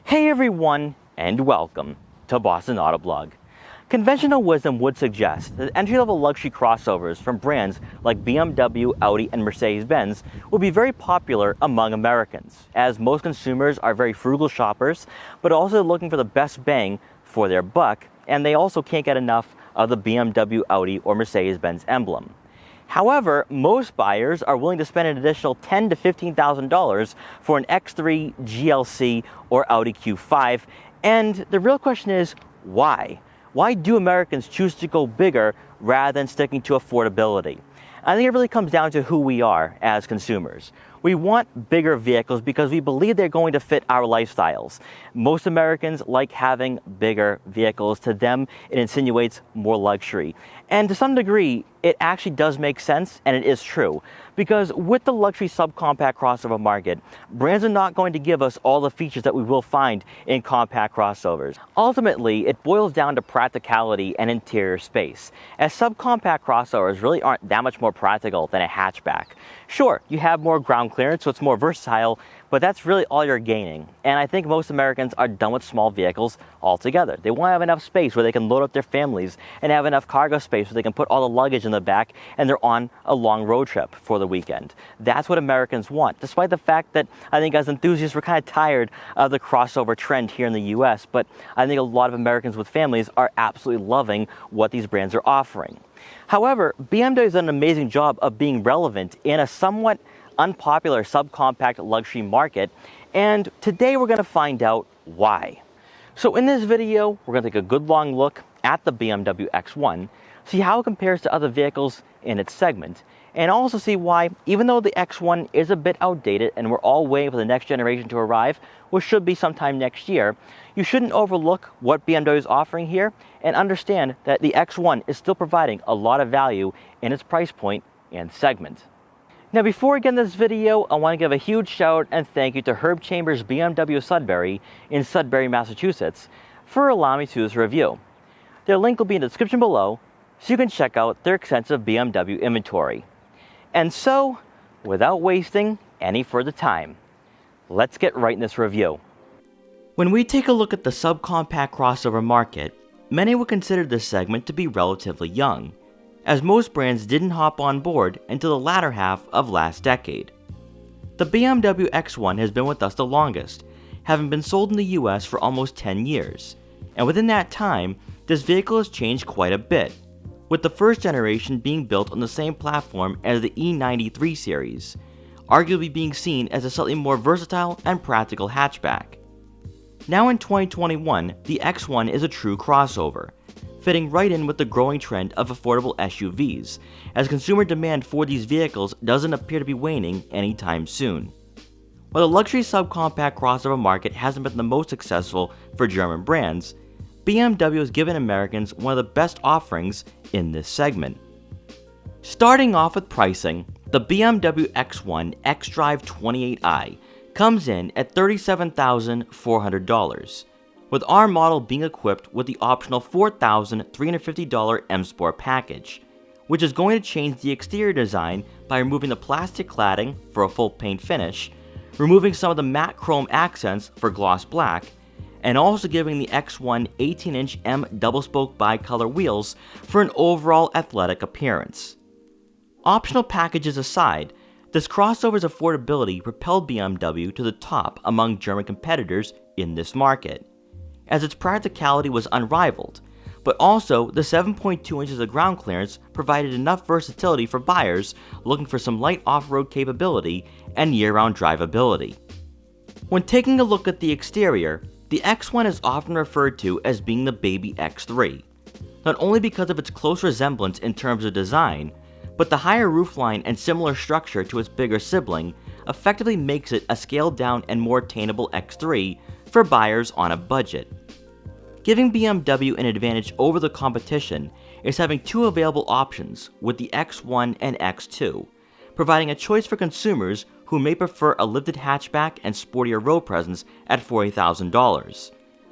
Hey everyone, and welcome to Boston Autoblog. Conventional wisdom would suggest that entry-level luxury crossovers from brands like BMW, Audi, and Mercedes Benz will be very popular among Americans, as most consumers are very frugal shoppers, but also looking for the best bang for their buck, and they also can't get enough of the BMW, Audi, or Mercedes Benz emblem. However, most buyers are willing to spend an additional $10,000 to $15,000 for an X3 GLC or Audi Q5, and the real question is, why? Why do Americans choose to go bigger rather than sticking to affordability? I think it really comes down to who we are as consumers. We want bigger vehicles because we believe they're going to fit our lifestyles. Most Americans like having bigger vehicles. To them, it insinuates more luxury. And to some degree, it actually does make sense, and it is true. Because with the luxury subcompact crossover market, brands are not going to give us all the features that we will find in compact crossovers. Ultimately, it boils down to practicality and interior space, as subcompact crossovers really aren't that much more practical than a hatchback. Sure, you have more ground clearance, so it's more versatile, but that's really all you're gaining. And I think most Americans are done with small vehicles altogether. They want to have enough space where they can load up their families and have enough cargo space where they can put all the luggage in the back and they're on a long road trip for the weekend. That's what Americans want, despite the fact that I think as enthusiasts we're kind of tired of the crossover trend here in the US, but I think a lot of Americans with families are absolutely loving what these brands are offering. However, BMW has done an amazing job of being relevant in a somewhat unpopular subcompact luxury market, and today we're going to find out why. So in this video, we're going to take a good long look at the BMW X1, see how it compares to other vehicles in its segment, and also see why, even though the X1 is a bit outdated and we're all waiting for the next generation to arrive, which should be sometime next year, you shouldn't overlook what BMW is offering here and understand that the X1 is still providing a lot of value in its price point and segment. Now before we get into this video, I want to give a huge shout and thank you to Herb Chambers BMW Sudbury in Sudbury, Massachusetts for allowing me to do this review. Their link will be in the description below so you can check out their extensive BMW inventory. And so, without wasting any further time, let's get right in this review. When we take a look at the subcompact crossover market, many would consider this segment to be relatively young, as most brands didn't hop on board until the latter half of last decade. The BMW X1 has been with us the longest, having been sold in the US for almost 10 years, and within that time, this vehicle has changed quite a bit, with the first generation being built on the same platform as the E93 series, arguably being seen as a slightly more versatile and practical hatchback. Now in 2021, the X1 is a true crossover, fitting right in with the growing trend of affordable SUVs, as consumer demand for these vehicles doesn't appear to be waning anytime soon. While the luxury subcompact crossover market hasn't been the most successful for German brands, BMW has given Americans one of the best offerings in this segment. Starting off with pricing, the BMW X1 xDrive28i comes in at $37,400, with our model being equipped with the optional $4,350 M Sport package, which is going to change the exterior design by removing the plastic cladding for a full paint finish, removing some of the matte chrome accents for gloss black, and also giving the X1 18-inch M double-spoke bi-color wheels for an overall athletic appearance. Optional packages aside, this crossover's affordability propelled BMW to the top among German competitors in this market, as its practicality was unrivaled, but also the 7.2 inches of ground clearance provided enough versatility for buyers looking for some light off-road capability and year-round drivability. When taking a look at the exterior, the X1 is often referred to as being the baby X3, not only because of its close resemblance in terms of design, but the higher roofline and similar structure to its bigger sibling effectively makes it a scaled-down and more attainable X3 for buyers on a budget. Giving BMW an advantage over the competition is having two available options with the X1 and X2, providing a choice for consumers who may prefer a lifted hatchback and sportier road presence at $40,000,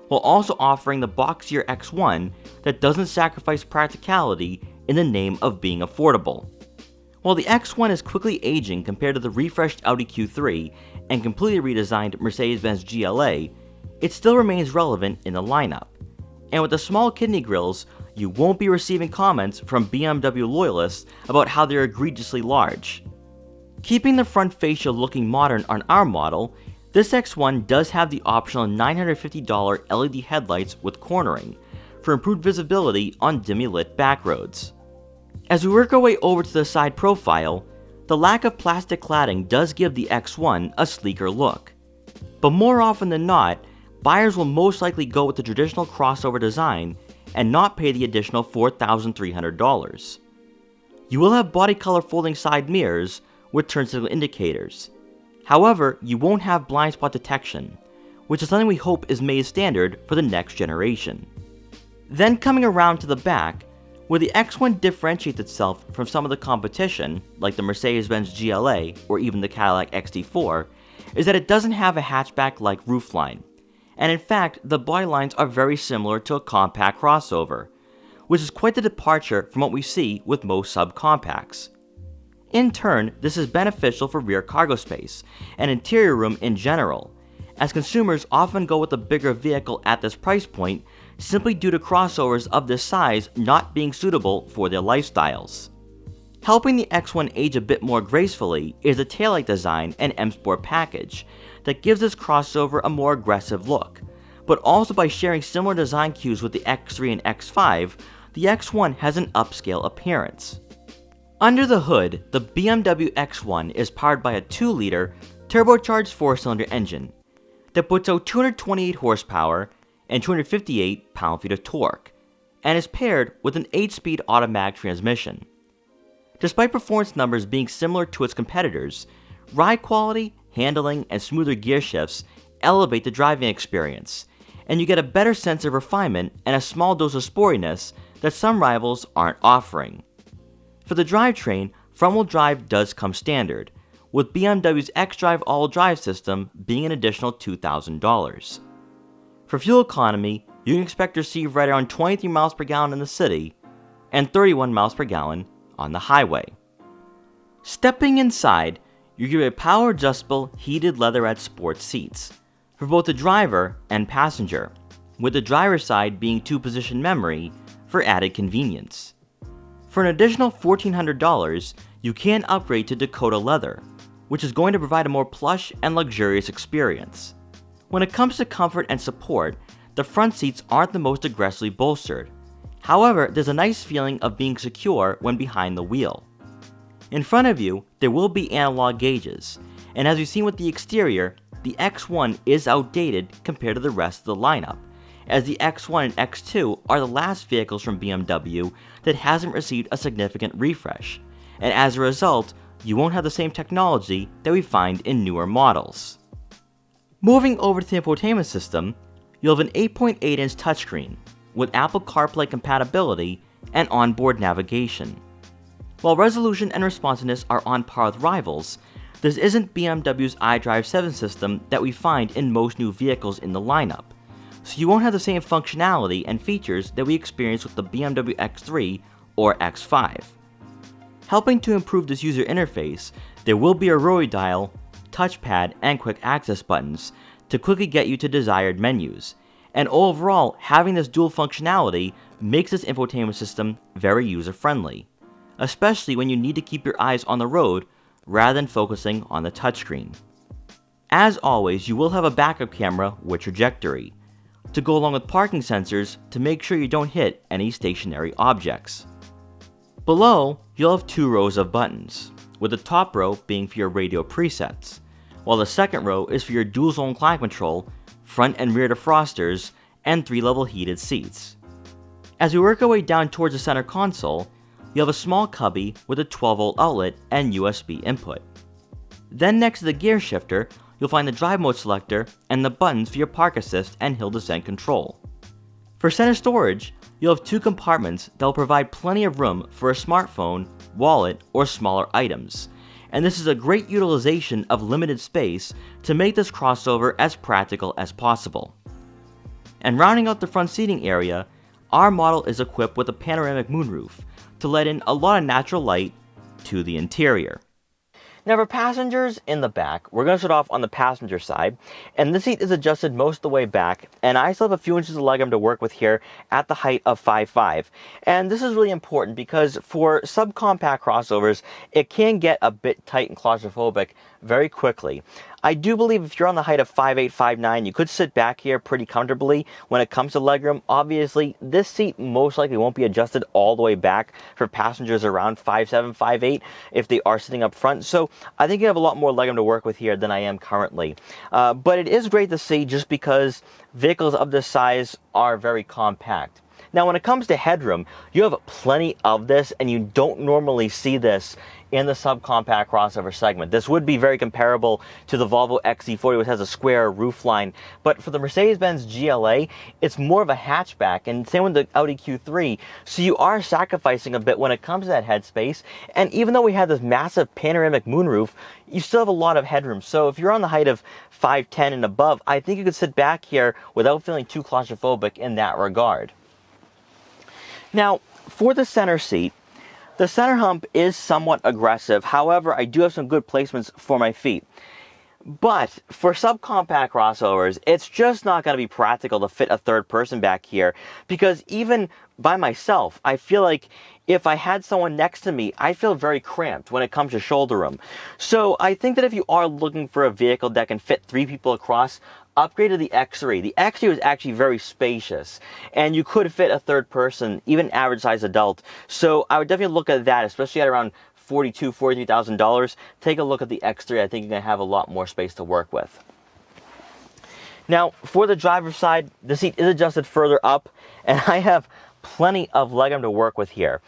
while also offering the boxier X1 that doesn't sacrifice practicality in the name of being affordable. While the X1 is quickly aging compared to the refreshed Audi Q3 and completely redesigned Mercedes Benz GLA, it still remains relevant in the lineup. And with the small kidney grills, you won't be receiving comments from BMW loyalists about how they're egregiously large. Keeping the front fascia looking modern on our model, this X1 does have the optional $950 LED headlights with cornering for improved visibility on dimly lit back roads. As we work our way over to the side profile, the lack of plastic cladding does give the X1 a sleeker look. But more often than not, buyers will most likely go with the traditional crossover design and not pay the additional $4,300. You will have body color folding side mirrors with turn signal indicators. However, you won't have blind spot detection, which is something we hope is made standard for the next generation. Then coming around to the back, where the X1 differentiates itself from some of the competition, like the Mercedes Benz GLA or even the Cadillac XT4, is that it doesn't have a hatchback-like roofline. And in fact, the body lines are very similar to a compact crossover, which is quite the departure from what we see with most subcompacts. In turn, this is beneficial for rear cargo space and interior room in general, as consumers often go with a bigger vehicle at this price point simply due to crossovers of this size not being suitable for their lifestyles. Helping the X1 age a bit more gracefully is the taillight design and M Sport package that gives this crossover a more aggressive look, but also by sharing similar design cues with the X3 and X5, the X1 has an upscale appearance. Under the hood, the BMW X1 is powered by a 2-liter turbocharged 4-cylinder engine that puts out 228 horsepower and 258 pound-feet of torque, and is paired with an 8-speed automatic transmission. Despite performance numbers being similar to its competitors, ride quality, handling, and smoother gear shifts elevate the driving experience, and you get a better sense of refinement and a small dose of sportiness that some rivals aren't offering. For the drivetrain, front-wheel drive does come standard, with BMW's xDrive all-wheel drive system being an additional $2,000. For fuel economy, you can expect to receive right around 23 miles per gallon in the city and 31 miles per gallon on the highway. Stepping inside, you get a power-adjustable heated leatherette sports seats for both the driver and passenger, with the driver's side being 2-position memory for added convenience. For an additional $1,400, you can upgrade to Dakota leather, which is going to provide a more plush and luxurious experience. When it comes to comfort and support, the front seats aren't the most aggressively bolstered. However, there's a nice feeling of being secure when behind the wheel. In front of you, there will be analog gauges, and as we've seen with the exterior, the X1 is outdated compared to the rest of the lineup, as the X1 and X2 are the last vehicles from BMW that hasn't received a significant refresh, and as a result, you won't have the same technology that we find in newer models. Moving over to the infotainment system, you'll have an 8.8-inch touchscreen with Apple CarPlay compatibility and onboard navigation. While resolution and responsiveness are on par with rivals, this isn't BMW's iDrive7 system that we find in most new vehicles in the lineup, so you won't have the same functionality and features that we experience with the BMW X3 or X5. Helping to improve this user interface, there will be a rotary dial, touchpad, and quick access buttons to quickly get you to desired menus, and overall, having this dual functionality makes this infotainment system very user-friendly, especially when you need to keep your eyes on the road rather than focusing on the touchscreen. As always, you will have a backup camera with trajectory, to go along with parking sensors to make sure you don't hit any stationary objects. Below, you'll have 2 rows of buttons, with the top row being for your radio presets, while the second row is for your dual zone climate control, front and rear defrosters, and 3-level heated seats. As we work our way down towards the center console, you have a small cubby with a 12-volt outlet and USB input. Then next to the gear shifter, you'll find the drive mode selector and the buttons for your park assist and hill descent control. For center storage, you'll have 2 compartments that will provide plenty of room for a smartphone, wallet, or smaller items, and this is a great utilization of limited space to make this crossover as practical as possible. And rounding out the front seating area, our model is equipped with a panoramic moonroof to let in a lot of natural light to the interior. Now for passengers in the back, we're going to start off on the passenger side, and this seat is adjusted most of the way back, and I still have a few inches of legroom to work with here at the height of 5'5". And this is really important because for subcompact crossovers, it can get a bit tight and claustrophobic very quickly. I do believe if you're on the height of 5'8", 5'9", you could sit back here pretty comfortably when it comes to legroom. Obviously, this seat most likely won't be adjusted all the way back for passengers around 5'7", 5'8", if they are sitting up front. So I think you have a lot more legroom to work with here than I am currently. But it is great to see just because vehicles of this size are very compact. Now, when it comes to headroom, you have plenty of this, and you don't normally see this in the subcompact crossover segment. This would be very comparable to the Volvo XC40, which has a square roofline. But for the Mercedes Benz GLA, it's more of a hatchback, and same with the Audi Q3. So you are sacrificing a bit when it comes to that headspace. And even though we have this massive panoramic moonroof, you still have a lot of headroom. So if you're on the height of 5'10" and above, I think you could sit back here without feeling too claustrophobic in that regard. Now, for the center seat, the center hump is somewhat aggressive. However, I do have some good placements for my feet. But for subcompact crossovers, it's just not going to be practical to fit a third person back here, because even by myself, I feel like if I had someone next to me, I feel very cramped when it comes to shoulder room. So I think that if you are looking for a vehicle that can fit 3 people across, upgrade to the X3. The X3 was actually very spacious, and you could fit a third person, even an average size adult. So I would definitely look at that, especially at around $42,000, $43,000. Take a look at the X3. I think you're going to have a lot more space to work with. Now, for the driver's side, the seat is adjusted further up, and I have plenty of legroom to work with here.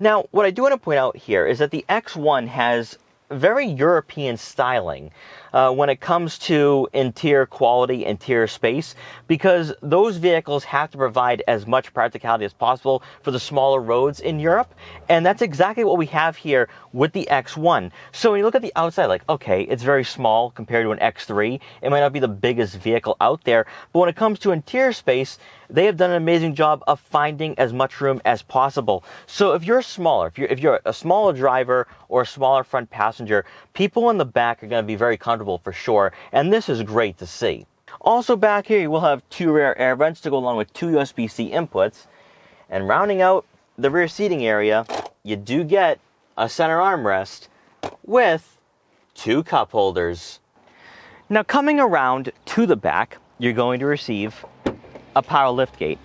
Now, what I do want to point out here is that the X1 has very European styling when it comes to interior quality, interior space, because those vehicles have to provide as much practicality as possible for the smaller roads in Europe, and that's exactly what we have here with the X1. So when you look at the outside, like, okay, it's very small compared to an X3. It might not be the biggest vehicle out there, but when it comes to interior space, they have done an amazing job of finding as much room as possible. So if you're smaller, if you're a smaller driver or a smaller front passenger, people in the back are going to be very comfortable for sure, and this is great to see. Also back here, you will have 2 rear air vents to go along with 2 USB-C inputs, and rounding out the rear seating area, you do get a center armrest with 2 cup holders. Now coming around to the back, you're going to receive a power liftgate,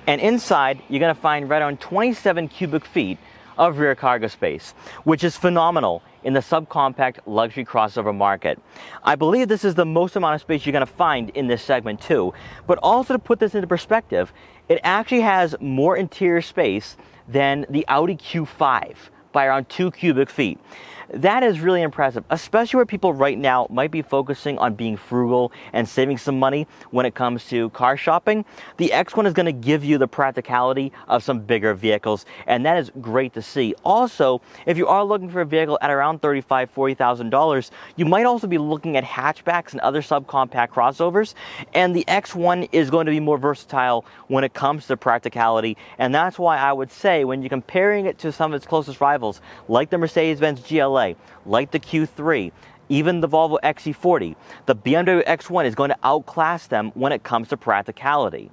and inside you're going to find right around 27 cubic feet of rear cargo space, which is phenomenal in the subcompact luxury crossover market. I believe this is the most amount of space you're going to find in this segment too. But also, to put this into perspective, it actually has more interior space than the Audi Q5 by around 2 cubic feet. That is really impressive, especially where people right now might be focusing on being frugal and saving some money when it comes to car shopping. The X1 is going to give you the practicality of some bigger vehicles, and that is great to see. Also, if you are looking for a vehicle at around $35,000, $40,000, you might also be looking at hatchbacks and other subcompact crossovers, and the X1 is going to be more versatile when it comes to practicality, and that's why I would say when you're comparing it to some of its closest rivals, like the Mercedes Benz GLA, like the Q3, even the Volvo XC40, the BMW X1 is going to outclass them when it comes to practicality.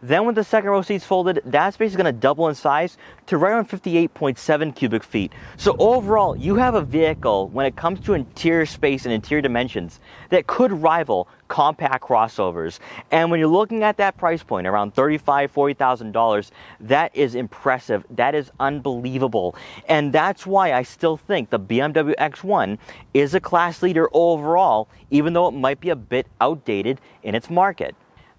Then with the second row seats folded, that space is going to double in size to right around 58.7 cubic feet. So overall, you have a vehicle when it comes to interior space and interior dimensions that could rival compact crossovers. And when you're looking at that price point, around $35,000, $40,000, that is impressive. That is unbelievable. And that's why I still think the BMW X1 is a class leader overall, even though it might be a bit outdated in its market.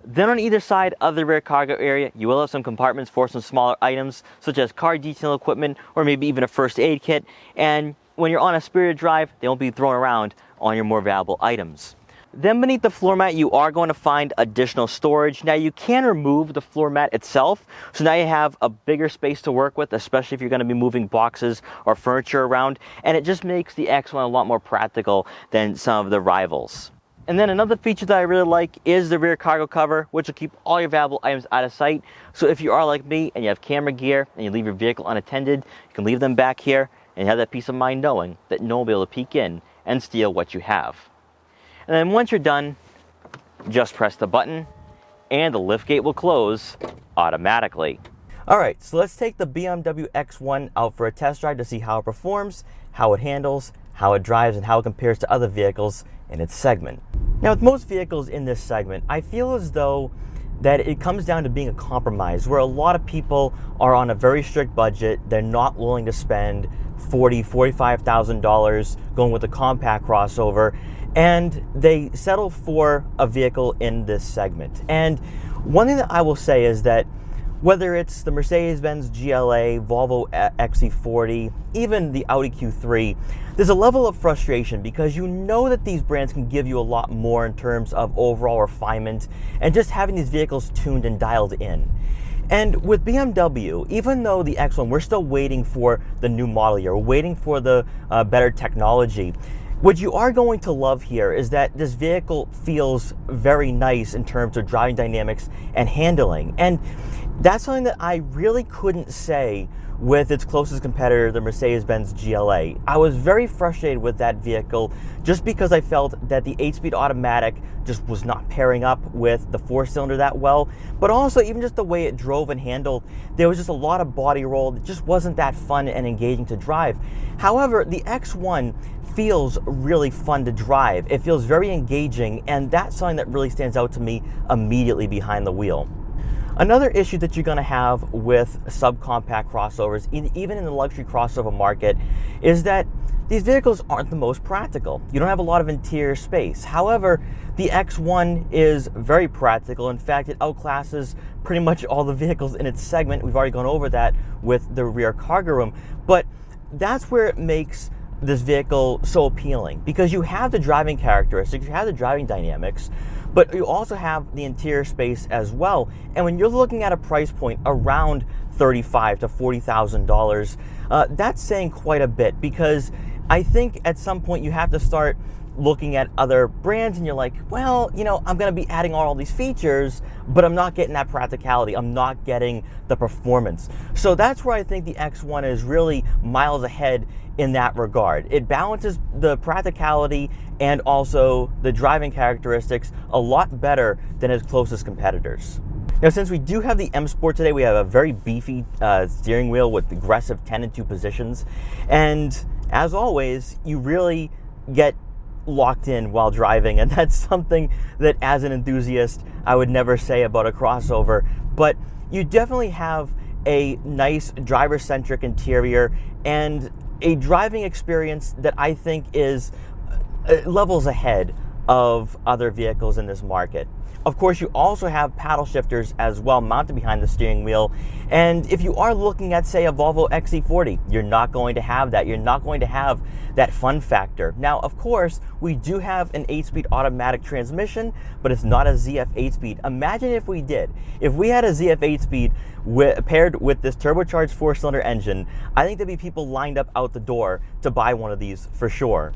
Then on either side of the rear cargo area, you will have some compartments for some smaller items, such as car detail equipment, or maybe even a first aid kit. And when you're on a spirited drive, they won't be thrown around on your more valuable items. Then beneath the floor mat, you are going to find additional storage. Now you can remove the floor mat itself, so now you have a bigger space to work with, especially if you're going to be moving boxes or furniture around, and it just makes the X1 a lot more practical than some of the rivals. And then another feature that I really like is the rear cargo cover, which will keep all your valuable items out of sight. So if you are like me and you have camera gear and you leave your vehicle unattended, you can leave them back here and have that peace of mind knowing that no one will be able to peek in and steal what you have. And then once you're done, just press the button and the liftgate will close automatically. All right, so let's take the BMW X1 out for a test drive to see how it performs, how it handles, how it drives, and how it compares to other vehicles in its segment. Now, with most vehicles in this segment, I feel as though that it comes down to being a compromise where a lot of people are on a very strict budget. They're not willing to spend $40,000, $45,000 going with a compact crossover, and they settle for a vehicle in this segment. And one thing that I will say is that whether it's the Mercedes Benz GLA, Volvo XC40, even the Audi Q3, there's a level of frustration because you know that these brands can give you a lot more in terms of overall refinement and just having these vehicles tuned and dialed in. And with BMW, even though the X1, we're still waiting for the new model year, we're waiting for the better technology. What you are going to love here is that this vehicle feels very nice in terms of driving dynamics and handling. And that's something that I really couldn't say with its closest competitor, the Mercedes Benz GLA. I was very frustrated with that vehicle just because I felt that the 8-speed automatic just was not pairing up with the 4-cylinder that well, but also even just the way it drove and handled, there was just a lot of body roll. It just wasn't that fun and engaging to drive. However, the X1 feels really fun to drive. It feels very engaging, and that's something that really stands out to me immediately behind the wheel. Another issue that you're going to have with subcompact crossovers, even in the luxury crossover market, is that these vehicles aren't the most practical. You don't have a lot of interior space. However, the X1 is very practical. In fact, it outclasses pretty much all the vehicles in its segment. We've already gone over that with the rear cargo room, but that's where it makes this vehicle so appealing, because you have the driving characteristics, you have the driving dynamics, but you also have the interior space as well. And when you're looking at a price point around $35,000 to $40,000, that's saying quite a bit, because I think at some point you have to start looking at other brands and you're like, well, you know, I'm going to be adding all these features, but I'm not getting that practicality. I'm not getting the performance. So that's where I think the X1 is really miles ahead in that regard. It balances the practicality and also the driving characteristics a lot better than its closest competitors. Now, since we do have the M Sport today, we have a very beefy steering wheel with aggressive 10 and 2 positions. And as always, you really get locked in while driving, and that's something that as an enthusiast I would never say about a crossover. But you definitely have a nice driver-centric interior and a driving experience that I think is levels ahead of other vehicles in this market. Of course, you also have paddle shifters as well mounted behind the steering wheel. And if you are looking at, say, a Volvo XC40, you're not going to have that. You're not going to have that fun factor. Now, of course, we do have an 8-speed automatic transmission, but it's not a ZF 8-speed. Imagine if we did. If we had a ZF 8-speed paired with this turbocharged 4-cylinder engine, I think there'd be people lined up out the door to buy one of these for sure.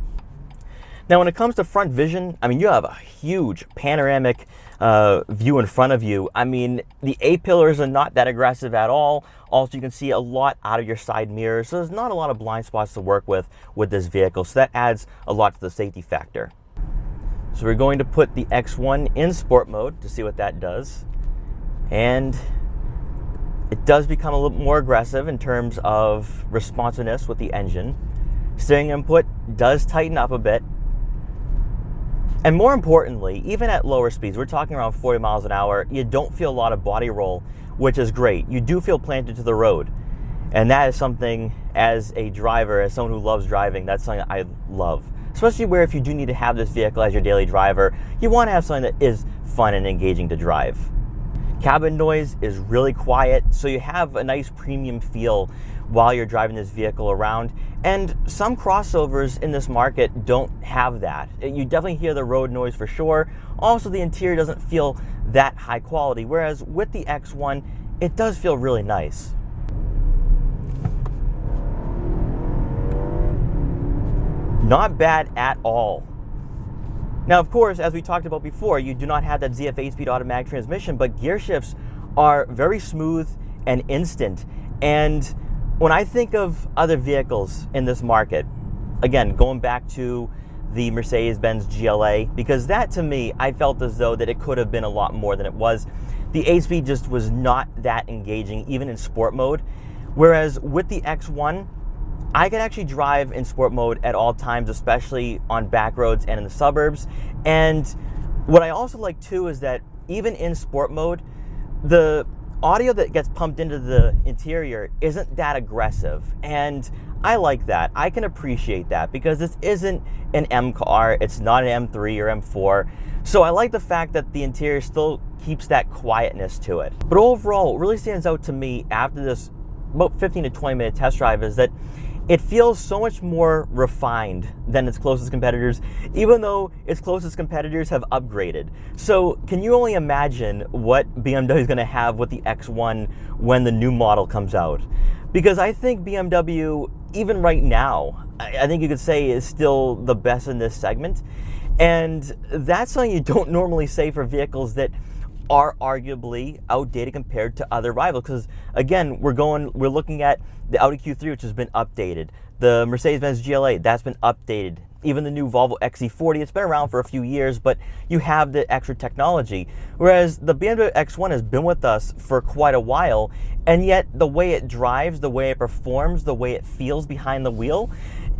Now, when it comes to front vision, I mean, you have a huge panoramic view in front of you. I mean, the A-pillars are not that aggressive at all. Also, you can see a lot out of your side mirrors, so there's not a lot of blind spots to work with this vehicle, so that adds a lot to the safety factor. So we're going to put the X1 in sport mode to see what that does. And it does become a little more aggressive in terms of responsiveness with the engine. Steering input does tighten up a bit. And more importantly, even at lower speeds, we're talking around 40 miles an hour, you don't feel a lot of body roll, which is great. You do feel planted to the road. And that is something, as a driver, as someone who loves driving, that's something I love. Especially where if you do need to have this vehicle as your daily driver, you want to have something that is fun and engaging to drive. Cabin noise is really quiet, so you have a nice premium feel while you're driving this vehicle around. And some crossovers in this market don't have that. You definitely hear the road noise for sure. Also, the interior doesn't feel that high quality, whereas with the X1, it does feel really nice. Not bad at all. Now, of course, as we talked about before, you do not have that ZF 8-speed automatic transmission, but gear shifts are very smooth and instant. And when I think of other vehicles in this market, again, going back to the Mercedes Benz GLA, because that to me, I felt as though that it could have been a lot more than it was. The 8-speed just was not that engaging, even in sport mode. Whereas with the X1, I can actually drive in sport mode at all times, especially on back roads and in the suburbs. And what I also like too is that even in sport mode, the audio that gets pumped into the interior isn't that aggressive. And I like that. I can appreciate that because this isn't an M car. It's not an M3 or M4. So I like the fact that the interior still keeps that quietness to it. But overall, what really stands out to me after this about 15 to 20 minute test drive is that it feels so much more refined than its closest competitors, even though its closest competitors have upgraded. So can you only imagine what BMW is going to have with the X1 when the new model comes out? Because I think BMW, even right now, I think you could say is still the best in this segment. And that's something you don't normally say for vehicles that are arguably outdated compared to other rivals. Because again, we're looking at the Audi Q3, which has been updated. The Mercedes Benz GLA, that's been updated. Even the new Volvo XC40, it's been around for a few years, but you have the extra technology. Whereas the BMW X1 has been with us for quite a while, and yet the way it drives, the way it performs, the way it feels behind the wheel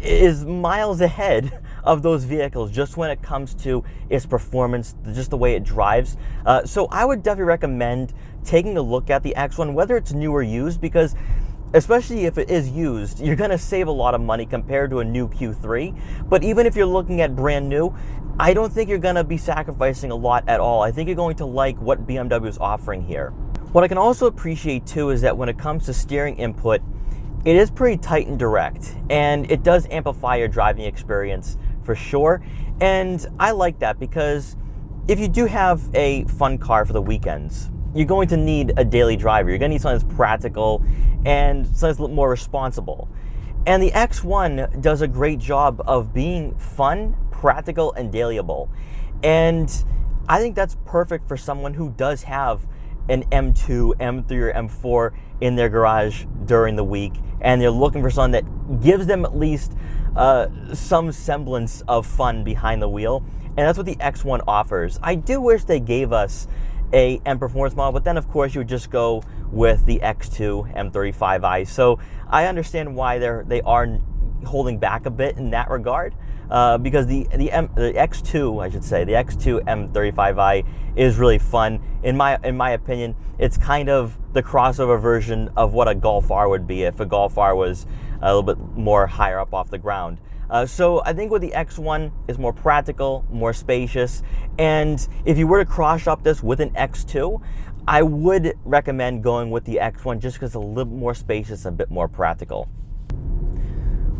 is miles ahead of those vehicles just when it comes to its performance, just the way it drives. So I would definitely recommend taking a look at the X1, whether it's new or used, because especially if it is used, you're going to save a lot of money compared to a new Q3. But even if you're looking at brand new, I don't think you're going to be sacrificing a lot at all. I think you're going to like what BMW is offering here. What I can also appreciate too is that when it comes to steering input, it is pretty tight and direct, and it does amplify your driving experience for sure. And I like that because if you do have a fun car for the weekends, you're going to need a daily driver. You're going to need something that's practical and something that's a little more responsible. And the X1 does a great job of being fun, practical, and dailyable. And I think that's perfect for someone who does have an M2, M3, or M4 in their garage during the week, and they're looking for something that gives them at least some semblance of fun behind the wheel. And that's what the X1 offers. I do wish they gave us a M Performance model, but then of course you would just go with the X2 M35i. So I understand why they are holding back a bit in that regard, because the X2, I should say, the X2 M35i is really fun. In my opinion, it's kind of the crossover version of what a Golf R would be if a Golf R was a little bit more higher up off the ground. So I think with the X1, it's more practical, more spacious, and if you were to cross-shop this with an X2, I would recommend going with the X1 just because it's a little more spacious and a bit more practical.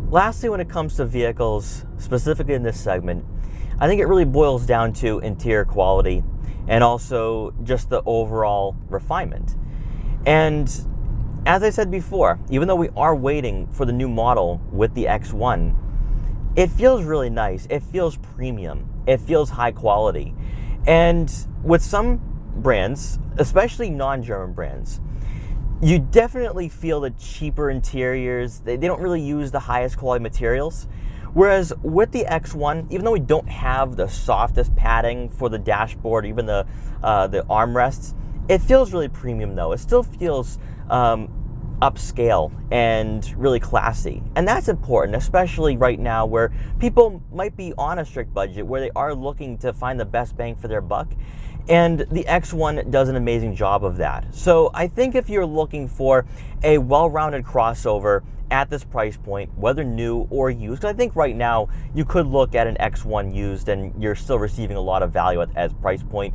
Lastly, when it comes to vehicles, specifically in this segment, I think it really boils down to interior quality and also just the overall refinement. And as I said before, even though we are waiting for the new model with the X1, it feels really nice. It feels premium. It feels high quality. And with some brands, especially non-German brands, you definitely feel the cheaper interiors. They don't really use the highest quality materials. Whereas with the X1, even though we don't have the softest padding for the dashboard, even the armrests, it feels really premium though. It still feels upscale and really classy. And that's important, especially right now where people might be on a strict budget, where they are looking to find the best bang for their buck. And the X1 does an amazing job of that. So I think if you're looking for a well-rounded crossover at this price point, whether new or used, because I think right now you could look at an X1 used and you're still receiving a lot of value at this price point,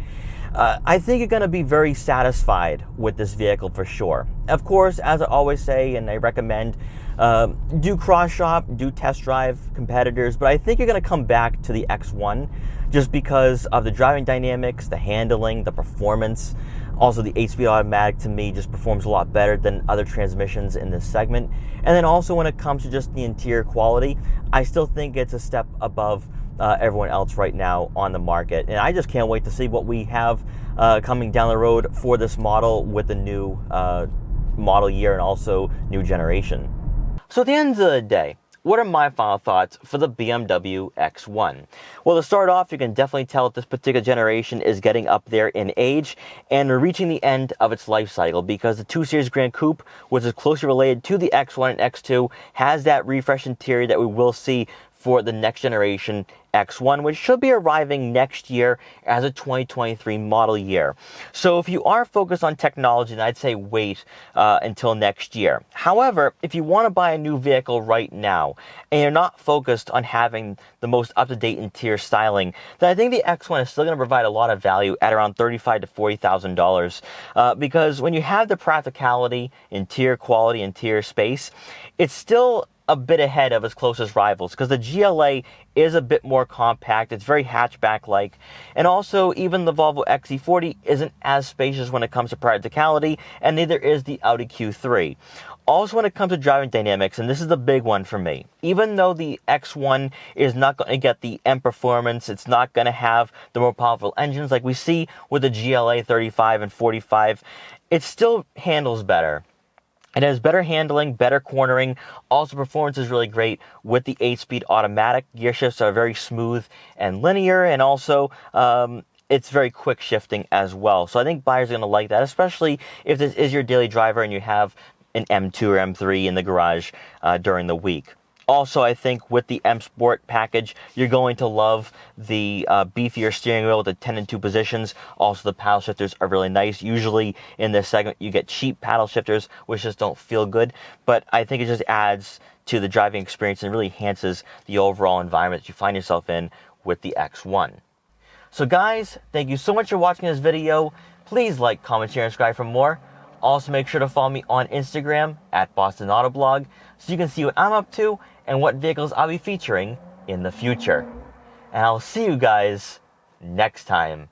I think you're going to be very satisfied with this vehicle for sure. Of course, as I always say, and I recommend, do cross-shop, do test drive competitors, but I think you're going to come back to the X1 just because of the driving dynamics, the handling, the performance. Also, the 8-speed automatic to me just performs a lot better than other transmissions in this segment. And then also when it comes to just the interior quality, I still think it's a step above everyone else right now on the market. And I just can't wait to see what we have coming down the road for this model with the new model year and also new generation. So at the end of the day, what are my final thoughts for the BMW X1? Well, to start off, you can definitely tell that this particular generation is getting up there in age and reaching the end of its life cycle, because the 2 Series Gran Coupe, which is closely related to the X1 and X2, has that refresh interior that we will see for the next generation X1, which should be arriving next year as a 2023 model year. So if you are focused on technology, then I'd say wait until next year. However, if you want to buy a new vehicle right now and you're not focused on having the most up-to-date interior styling, then I think the X1 is still going to provide a lot of value at around $35,000 to $40,000, because when you have the practicality, interior quality, interior space, it's still a bit ahead of its closest rivals, because the GLA is a bit more compact. It's very hatchback-like, and also even the Volvo XC40 isn't as spacious when it comes to practicality, and neither is the Audi Q3. Also, when it comes to driving dynamics, and this is the big one for me, even though the X1 is not going to get the M performance, it's not going to have the more powerful engines like we see with the GLA 35 and 45, it still handles better. It has better handling, better cornering. Also, performance is really great with the 8-speed automatic. Gear shifts are very smooth and linear, and also it's very quick shifting as well. So I think buyers are going to like that, especially if this is your daily driver and you have an M2 or M3 in the garage during the week. Also, I think with the M Sport package, you're going to love the beefier steering wheel with the 10 and 2 positions. Also, the paddle shifters are really nice. Usually in this segment, you get cheap paddle shifters, which just don't feel good. But I think it just adds to the driving experience and really enhances the overall environment that you find yourself in with the X1. So guys, thank you so much for watching this video. Please like, comment, share, and subscribe for more. Also, make sure to follow me on Instagram at Boston Autoblog so you can see what I'm up to and what vehicles I'll be featuring in the future. And I'll see you guys next time.